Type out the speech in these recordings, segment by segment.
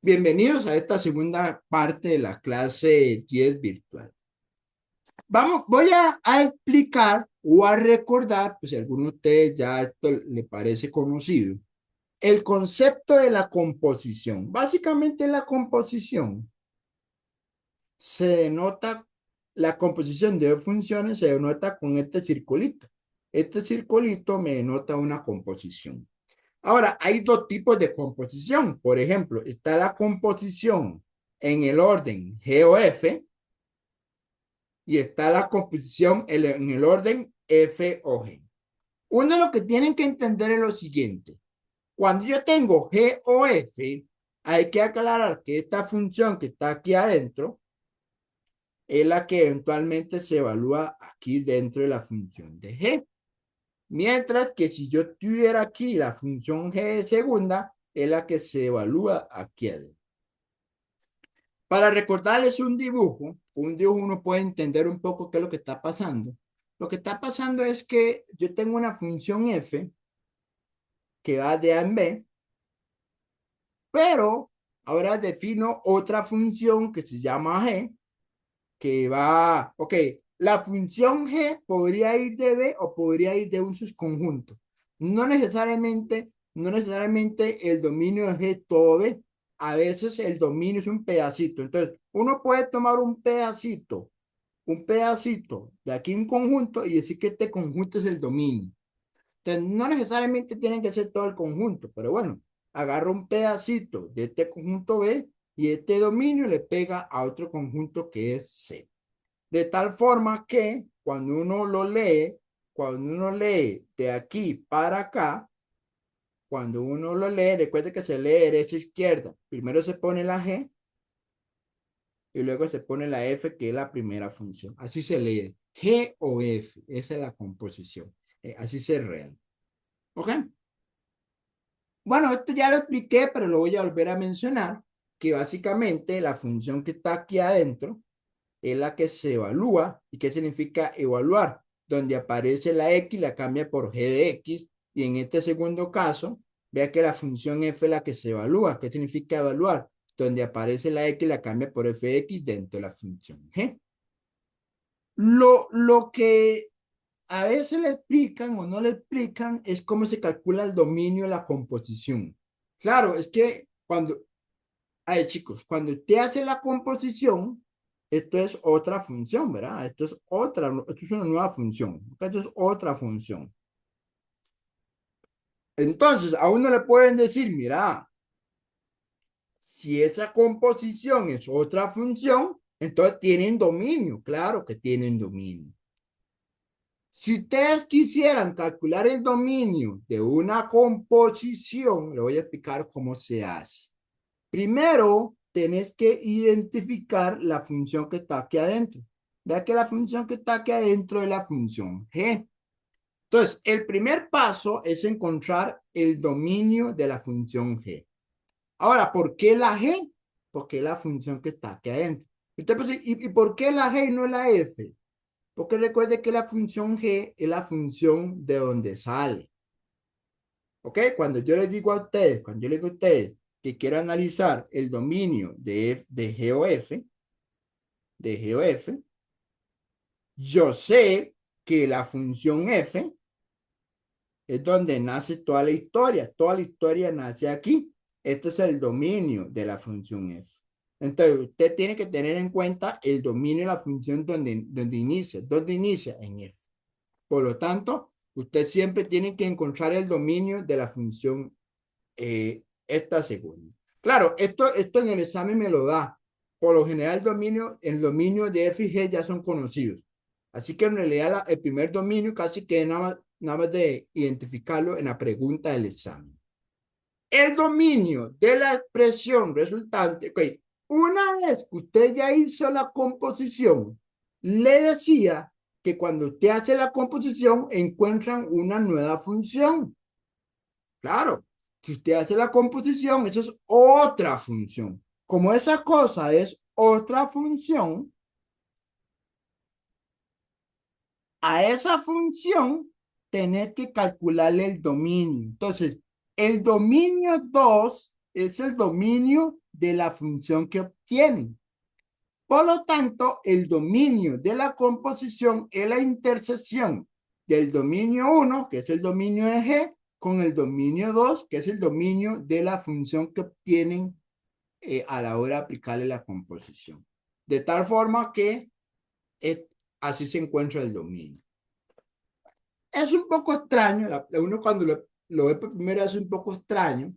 Bienvenidos a esta segunda parte de la clase 10 virtual. Voy a explicar o a recordar, pues si a alguno de ustedes ya esto le parece conocido, el concepto de la composición. Básicamente la composición se denota, la composición de dos funciones se denota con este circulito. Este circulito me denota una composición. Ahora, hay dos tipos de composición. Por ejemplo, está la composición en el orden G o F y está la composición en el orden F o G. Uno de lo que tienen que entender es lo siguiente. Cuando yo tengo G o F, hay que aclarar que esta función que está aquí adentro es la que eventualmente se evalúa aquí dentro de la función de G. Mientras que si yo tuviera aquí la función G de segunda, es la que se evalúa aquí adentro. Para recordarles un dibujo uno puede entender un poco qué es lo que está pasando. Lo que está pasando es que yo tengo una función f que va de A en B, pero ahora defino otra función que se llama g, que va, ok, la función g podría ir de B o podría ir de un subconjunto. No necesariamente el dominio de G todo B. A veces el dominio es un pedacito. Entonces, uno puede tomar un pedacito de aquí un conjunto y decir que este conjunto es el dominio. Entonces, no necesariamente tienen que ser todo el conjunto, pero bueno, agarro un pedacito de este conjunto B y este dominio le pega a otro conjunto que es C. De tal forma que cuando uno lee de aquí para acá, cuando uno lo lee, recuerde que se lee derecha a izquierda. Primero se pone la G y luego se pone la F, que es la primera función. Así se lee. G o F, esa es la composición. Así se lee. ¿Ok? Bueno, esto ya lo expliqué, pero lo voy a volver a mencionar, que básicamente la función que está aquí adentro es la que se evalúa. ¿Y qué significa evaluar? Donde aparece la X, la cambia por G de X, y en este segundo caso, vea que la función F es la que se evalúa. ¿Qué significa evaluar? Donde aparece la X, la cambia por F de X dentro de la función G. Lo que a veces le explican o no le explican es cómo se calcula el dominio de la composición. Claro, es que ay, chicos, cuando usted hace la composición, esto es otra función, ¿verdad? Esto es una nueva función. Esto es otra función. Entonces, a uno le pueden decir, mira, si esa composición es otra función, entonces tienen dominio. Claro que tienen dominio. Si ustedes quisieran calcular el dominio de una composición, le voy a explicar cómo se hace. Primero, tenés que identificar la función que está aquí adentro. Vea que la función que está aquí adentro es la función G. Entonces, el primer paso es encontrar el dominio de la función G. Ahora, ¿por qué la G? Porque es la función que está aquí adentro. Usted puede decir, ¿y por qué la G y no la F? Porque recuerde que la función G es la función de donde sale. ¿Ok? Cuando yo les digo a ustedes que quiero analizar el dominio de G o F, yo sé que la función F es donde nace toda la historia nace aquí. Este es el dominio de la función F. Entonces, usted tiene que tener en cuenta el dominio de la función donde inicia en F. Por lo tanto, usted siempre tiene que encontrar el dominio de la función esta segunda. Claro, esto en el examen me lo da. Por lo general, el dominio de F y G ya son conocidos. Así que en realidad el primer dominio casi que nada más de identificarlo en la pregunta del examen. El dominio de la expresión resultante, ok, una vez que usted ya hizo la composición, le decía que cuando usted hace la composición encuentran una nueva función. Claro, si usted hace la composición, eso es otra función. Como esa cosa es otra función, a esa función tenés que calcularle el dominio. Entonces, el dominio 2 es el dominio de la función que obtienen. Por lo tanto, el dominio de la composición es la intersección del dominio 1, que es el dominio de G, con el dominio 2, que es el dominio de la función que obtienen a la hora de aplicarle la composición. De tal forma que así se encuentra el dominio. Es un poco extraño, uno cuando lo ve por primera vez es un poco extraño,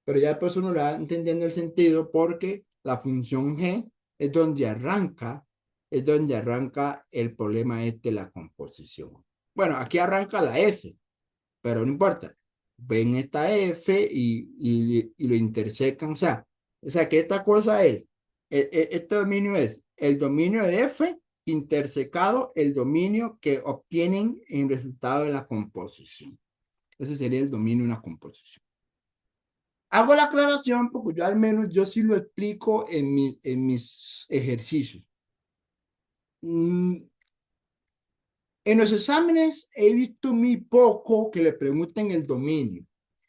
pero ya después uno le va entendiendo el sentido porque la función G es donde arranca el problema de la composición. Bueno, aquí arranca la F, pero no importa. Ven esta F y lo intersecan, o sea que esta cosa es, este dominio es el dominio de F intersecado el dominio que obtienen en resultado de la composición. Ese sería el dominio de una composición. Hago la aclaración porque yo al menos yo sí lo explico en mis ejercicios. En los exámenes he visto muy poco que le pregunten el dominio.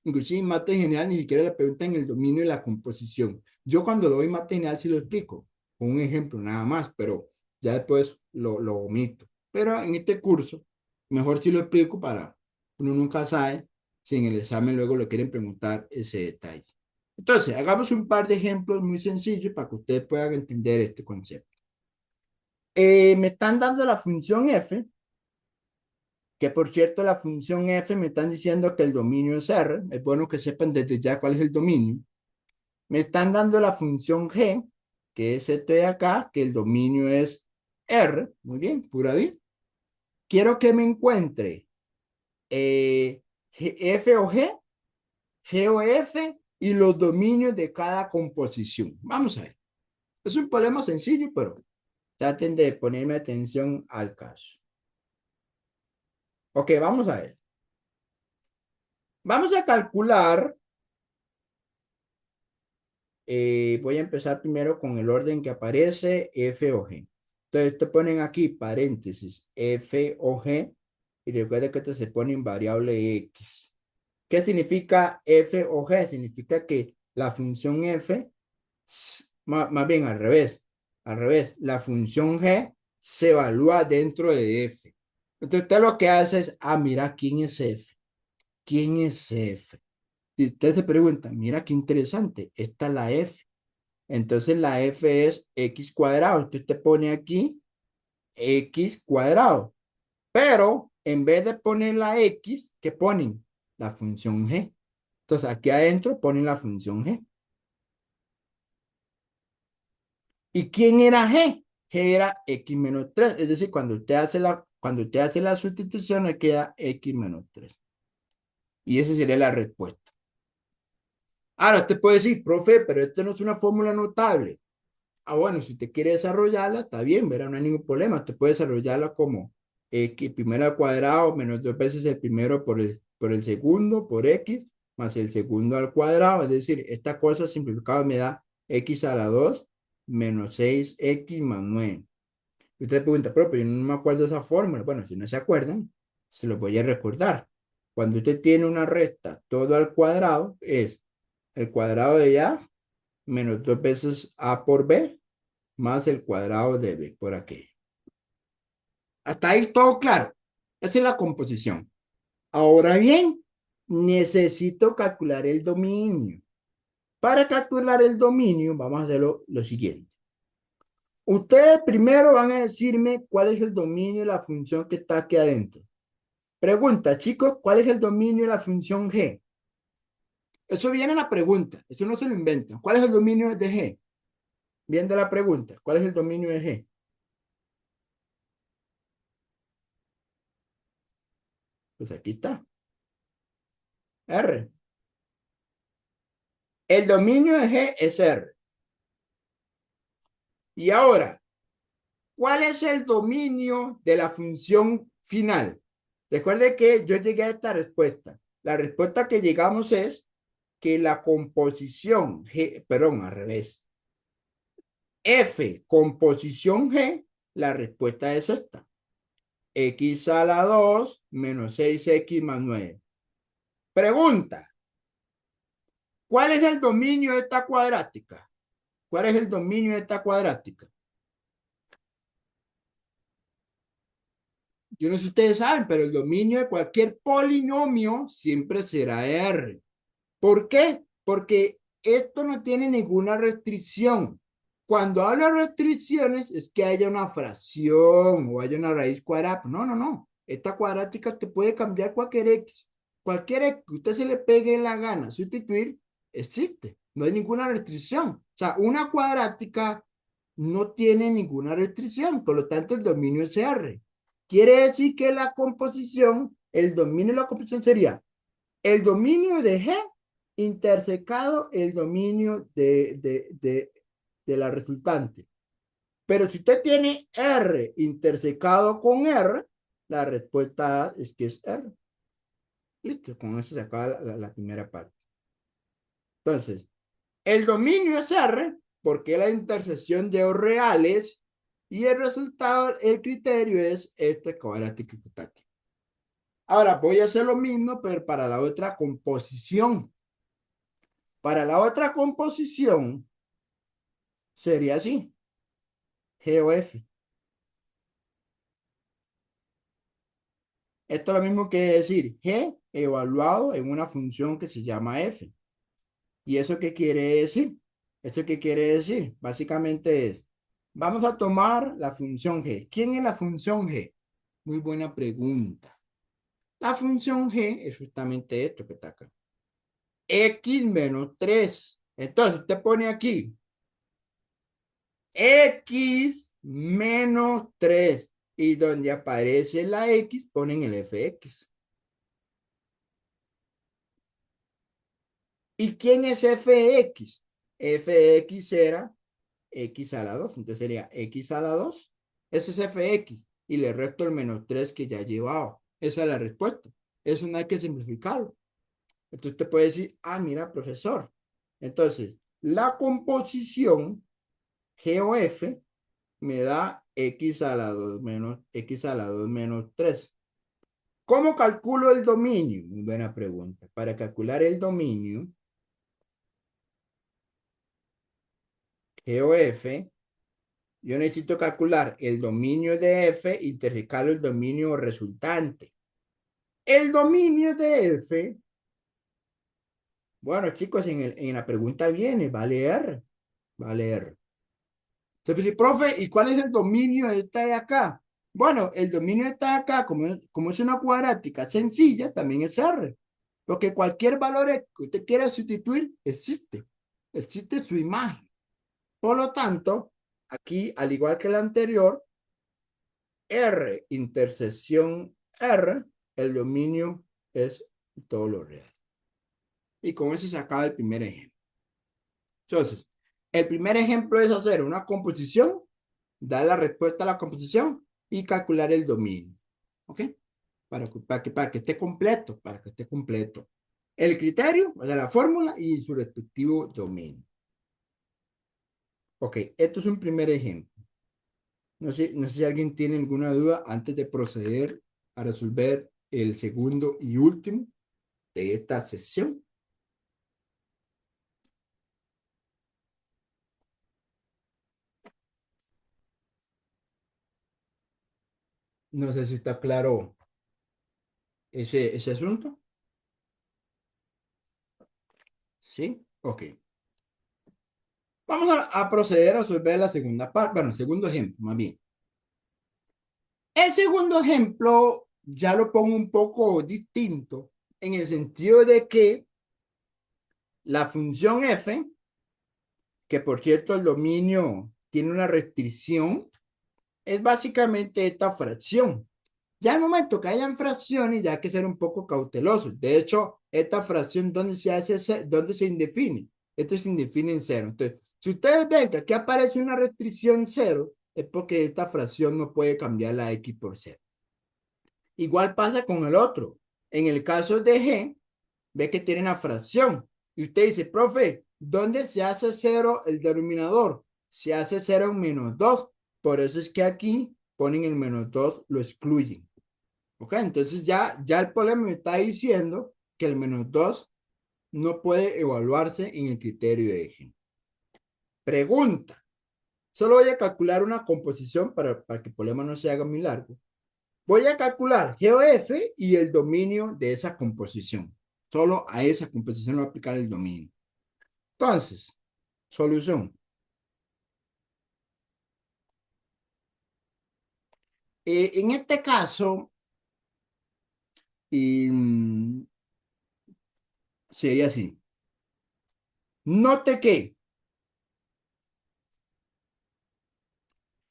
Inclusive en mate general ni siquiera le preguntan el dominio de la composición. Yo cuando lo doy en mate general sí lo explico, con un ejemplo nada más, pero ya después lo omito. Pero en este curso, mejor sí lo explico para uno nunca sabe si en el examen luego le quieren preguntar ese detalle. Entonces, hagamos un par de ejemplos muy sencillos para que ustedes puedan entender este concepto. Me están dando la función f, que por cierto la función f me están diciendo que el dominio es R. Es bueno que sepan desde ya cuál es el dominio. Me están dando la función g, que es esto de acá, que el dominio es R. Muy bien, pura vida. Quiero que me encuentre f o g o f y los dominios de cada composición. Vamos a ver. Es un problema sencillo, pero traten de ponerme atención al caso. Ok, vamos a ver. Vamos a calcular. Voy a empezar primero con el orden que aparece F o G. Entonces te ponen aquí paréntesis F o G y recuerda que se pone en variable X. ¿Qué significa F o G? Significa que la función F, más bien al revés, la función G se evalúa dentro de F. Entonces usted lo que hace es, mira, ¿quién es F? ¿Quién es F? Si usted se pregunta, mira qué interesante, esta es la F. Entonces la F es X cuadrado. Entonces usted pone aquí X cuadrado. Pero en vez de poner la X, ¿qué ponen? La función G. Entonces aquí adentro ponen la función G. ¿Y quién era G? G era X menos 3. Es decir, cuando usted hace la sustitución, le queda X menos 3. Y esa sería la respuesta. Ahora usted puede decir, profe, pero esto no es una fórmula notable. Bueno, si usted quiere desarrollarla, está bien, ¿verdad? No hay ningún problema. Usted puede desarrollarla como X primero al cuadrado menos 2 veces el primero por el segundo, por X, más el segundo al cuadrado. Es decir, esta cosa simplificada me da X a la 2 menos 6X más 9. Y usted pregunta, pero yo no me acuerdo de esa fórmula. Bueno, si no se acuerdan, se lo voy a recordar. Cuando usted tiene una recta todo al cuadrado, es el cuadrado de A menos 2 veces A por B más el cuadrado de B por aquí. Hasta ahí todo claro. Esa es la composición. Ahora bien, necesito calcular el dominio. Para calcular el dominio, vamos a hacer lo siguiente. Ustedes primero van a decirme cuál es el dominio de la función que está aquí adentro. Pregunta, chicos, ¿cuál es el dominio de la función G? Eso viene en la pregunta, eso no se lo inventan. ¿Cuál es el dominio de G? Viene de la pregunta, ¿cuál es el dominio de G? Pues aquí está. R. El dominio de G es R. Y ahora, ¿cuál es el dominio de la función final? Recuerde que yo llegué a esta respuesta. La respuesta que llegamos es que la composición G, perdón, al revés. F composición G, la respuesta es esta. X a la 2 menos 6X más 9. Pregunta, ¿cuál es el dominio de esta cuadrática? ¿Cuál es el dominio de esta cuadrática? Yo no sé si ustedes saben, pero el dominio de cualquier polinomio siempre será R. ¿Por qué? Porque esto no tiene ninguna restricción. Cuando hablo de restricciones es que haya una fracción o haya una raíz cuadrada. No, no, no. Esta cuadrática te puede cambiar cualquier X. Cualquier X que usted se le pegue en la gana sustituir, existe. No hay ninguna restricción. O sea, una cuadrática no tiene ninguna restricción. Por lo tanto, el dominio es R. Quiere decir que la composición, el dominio de la composición sería el dominio de G intersecado el dominio de la resultante. Pero si usted tiene R intersecado con R, la respuesta es que es R. Listo, con eso se acaba la primera parte. Entonces, el dominio es R porque es la intersección de dos reales y el resultado, el criterio es este cuadrático que está aquí. Ahora voy a hacer lo mismo, pero para la otra composición. Para la otra composición sería así, G o F. Esto es lo mismo que decir G evaluado en una función que se llama F. ¿Y eso qué quiere decir? ¿Eso qué quiere decir? Básicamente es, vamos a tomar la función G. ¿Quién es la función G? Muy buena pregunta. La función G es justamente esto que está acá. X menos 3. Entonces usted pone aquí X menos 3 y donde aparece la X ponen el fx. ¿Y quién es fx? Fx era x a la 2, entonces sería x a la 2. Eso es fx y le resto el menos 3 que ya llevaba. Esa es la respuesta. Eso no hay que simplificarlo. Entonces usted puede decir, ah, mira, profesor. Entonces, la composición G o F me da x a la 2 menos x a la 2 menos 3. ¿Cómo calculo el dominio? Muy buena pregunta. Para calcular el dominio, G o F, yo necesito calcular el dominio de F y intersecarlo el dominio resultante. El dominio de F, bueno, chicos, en la pregunta viene, vale R. Vale R. Entonces, profe, ¿y cuál es el dominio de esta de acá? Bueno, el dominio de esta de acá, como es una cuadrática sencilla, también es R. Porque cualquier valor que usted quiera sustituir, existe. Existe su imagen. Por lo tanto, aquí, al igual que el anterior, R intersección R, el dominio es todo lo real. Y con eso se acaba el primer ejemplo. Entonces, el primer ejemplo es hacer una composición, dar la respuesta a la composición y calcular el dominio. ¿Ok? Para que esté completo, para que esté completo. El criterio de la fórmula y su respectivo dominio. Ok, esto es un primer ejemplo. No sé si alguien tiene alguna duda antes de proceder a resolver el segundo y último de esta sesión. No sé si está claro ese asunto. ¿Sí? Ok. Vamos a proceder a resolver la segunda parte, bueno, el segundo ejemplo, más bien. El segundo ejemplo ya lo pongo un poco distinto en el sentido de que la función f, que por cierto el dominio tiene una restricción, es básicamente esta fracción. Ya al momento que hayan fracciones, ya hay que ser un poco cautelosos. De hecho, esta fracción, ¿dónde se indefine? Esto se indefine en cero. Entonces, si ustedes ven que aquí aparece una restricción cero, es porque esta fracción no puede cambiar la x por cero. Igual pasa con el otro. En el caso de G, ve que tiene una fracción. Y usted dice, profe, ¿dónde se hace cero el denominador? Se hace cero en menos 2. Por eso es que aquí ponen el menos 2, lo excluyen. ¿Ok? Entonces ya el problema me está diciendo que el menos 2 no puede evaluarse en el criterio de G. Pregunta. Solo voy a calcular una composición para que el problema no se haga muy largo. Voy a calcular G o F y el dominio de esa composición. Solo a esa composición voy a aplicar el dominio. Entonces, solución. En este caso, sería así. Note que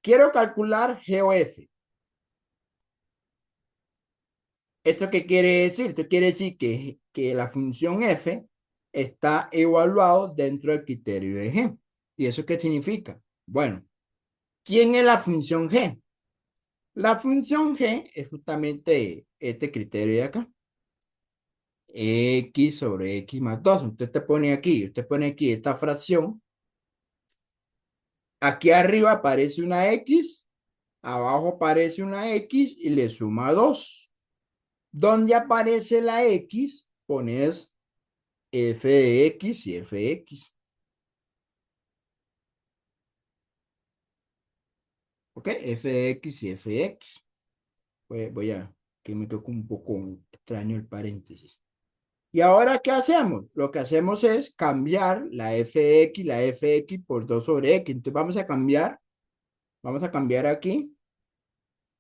quiero calcular G o F. ¿Esto qué quiere decir? Esto quiere decir que la función f está evaluado dentro del criterio de G. ¿Y eso qué significa? Bueno, ¿quién es la función G? La función G es justamente este criterio de acá. X sobre X más 2. Usted pone aquí esta fracción. Aquí arriba aparece una X, abajo aparece una X y le suma 2. Donde aparece la X, pones f de x y f de x. ¿Ok? F de x y f de x. Voy a, que me quedó un poco extraño el paréntesis. ¿Y ahora qué hacemos? Lo que hacemos es cambiar la f de x y la f de x por 2 sobre x. Entonces vamos a cambiar aquí.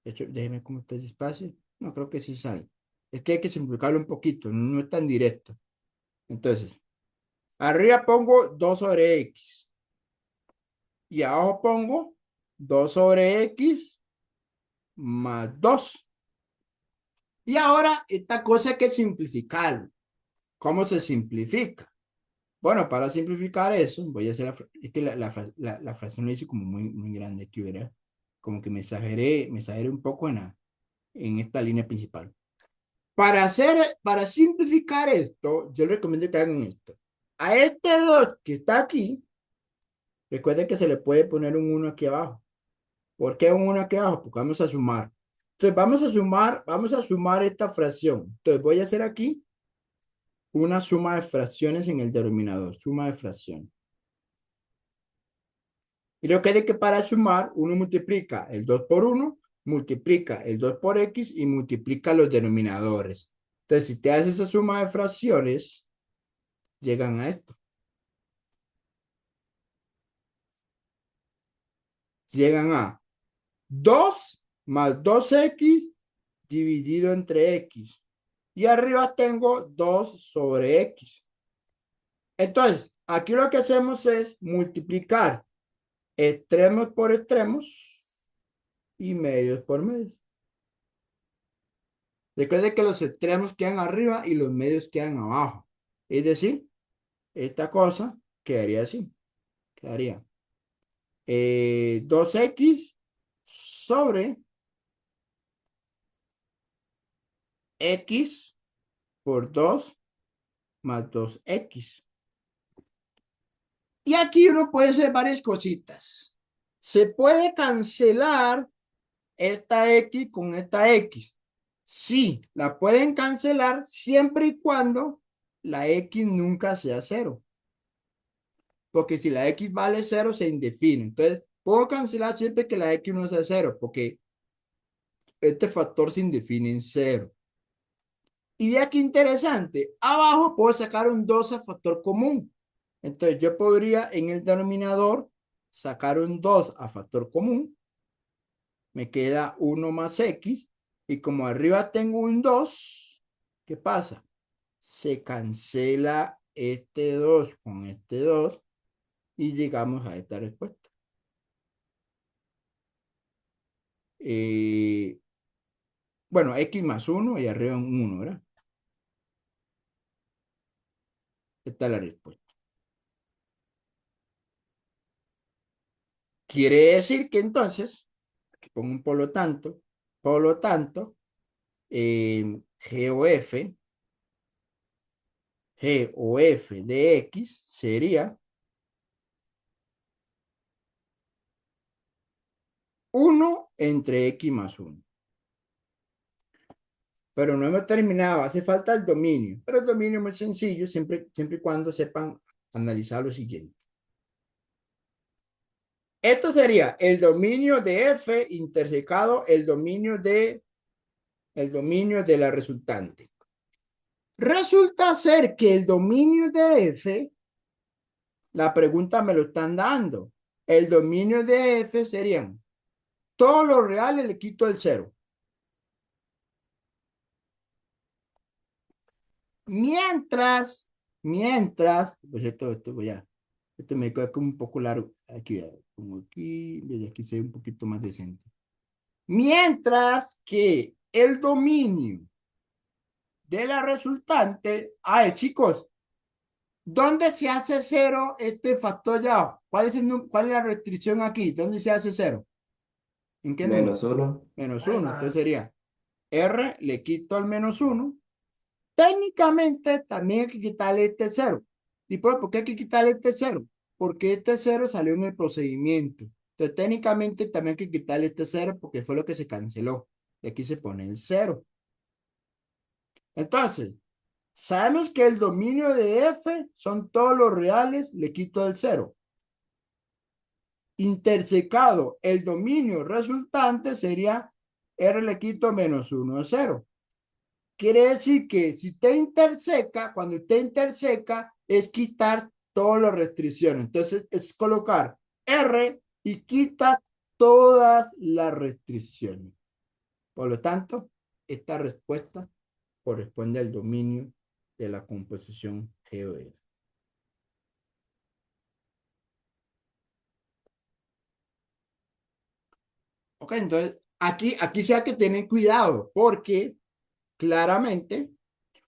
De hecho, déjeme cómo está ese espacio. No, creo que sí sale. Es que hay que simplificarlo un poquito, no es tan directo. Entonces, arriba pongo 2 sobre x. Y abajo pongo 2 sobre x más 2. Y ahora esta cosa hay que simplificar. ¿Cómo se simplifica? Bueno, para simplificar eso, voy a hacer es que la fracción la hice como muy grande aquí, ¿verdad? Como que me exageré un poco en esta línea principal. Para simplificar esto, yo les recomiendo que hagan esto. A este 2 que está aquí, recuerden que se le puede poner un 1 aquí abajo. ¿Por qué un 1 aquí abajo? Porque vamos a sumar. Entonces vamos a sumar esta fracción. Entonces voy a hacer aquí una suma de fracciones en el denominador, suma de fracciones. Y lo que es de que para sumar, uno multiplica el 2 por 1, multiplica el 2 por x y multiplica los denominadores. Entonces, si te haces esa suma de fracciones, llegan a esto. Llegan a 2 más 2x dividido entre x. Y arriba tengo 2 sobre x. Entonces, aquí lo que hacemos es multiplicar extremos por extremos y medios por medios. Recuerde que los extremos quedan arriba y los medios quedan abajo. Es decir, esta cosa quedaría así. Quedaría 2x sobre x por 2 más 2x. Y aquí uno puede hacer varias cositas. Se puede cancelar esta X con esta X. Sí, la pueden cancelar siempre y cuando la X nunca sea cero. Porque si la X vale cero, se indefine. Entonces, puedo cancelar siempre que la X no sea cero, porque este factor se indefine en cero. Y vea qué interesante. Abajo puedo sacar un 2 a factor común. Entonces, yo podría en el denominador sacar un 2 a factor común. Me queda 1 más x. Y como arriba tengo un 2, ¿qué pasa? Se cancela este 2 con este 2 y llegamos a esta respuesta. Bueno, x más 1 y arriba un 1, ¿verdad? Esta es la respuesta. Quiere decir que entonces, aquí pongo un por lo tanto, G o F de X sería 1 entre X más 1. Pero no hemos terminado, hace falta el dominio. Pero el dominio es muy sencillo, siempre y cuando sepan analizar lo siguiente. Esto sería el dominio de F intersecado el dominio de la resultante. Resulta ser que el dominio de F, la pregunta me lo están dando. El dominio de F serían todos los reales le quito el cero. Mientras, pues esto voy a, esto me queda como un poco largo. Aquí, como aquí, desde aquí se ve un poquito más decente. Mientras que el dominio de la resultante, chicos, ¿dónde se hace cero este factor ya? ¿Cuál es la restricción aquí? ¿Dónde se hace cero? ¿En qué número? -1. -1. Entonces sería R, le quito al -1. Técnicamente también hay que quitarle este cero. ¿Y por qué hay que quitarle este cero? Porque este cero salió en el procedimiento. Entonces técnicamente también hay que quitarle este cero porque fue lo que se canceló. Y aquí se pone el cero. Entonces, sabemos que el dominio de F son todos los reales, le quito el cero. Intersecado, el dominio resultante sería R le quito -1 de 0. Quiere decir que si usted interseca, cuando usted interseca, es quitar todas las restricciones. Entonces, es colocar R y quita todas las restricciones. Por lo tanto, esta respuesta corresponde al dominio de la composición GOF. Ok, entonces, aquí sí hay que tener cuidado, porque claramente,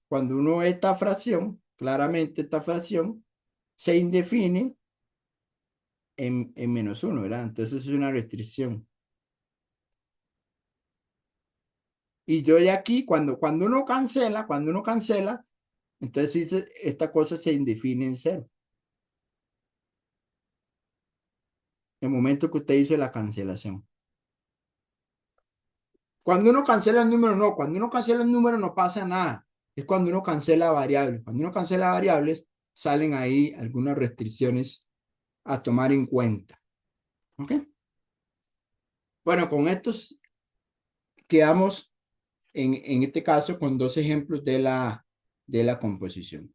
cuando uno ve esta fracción, claramente esta fracción se indefine en -1, ¿verdad? Entonces es una restricción. Y yo de aquí, cuando uno cancela, entonces dice, esta cosa se indefine en cero. El momento que usted hizo la cancelación. Cuando uno cancela el número, no. Cuando uno cancela el número no pasa nada. Es cuando uno cancela variables. Cuando uno cancela variables, salen ahí algunas restricciones a tomar en cuenta. ¿Ok? Bueno, con estos quedamos en este caso con dos ejemplos de la composición.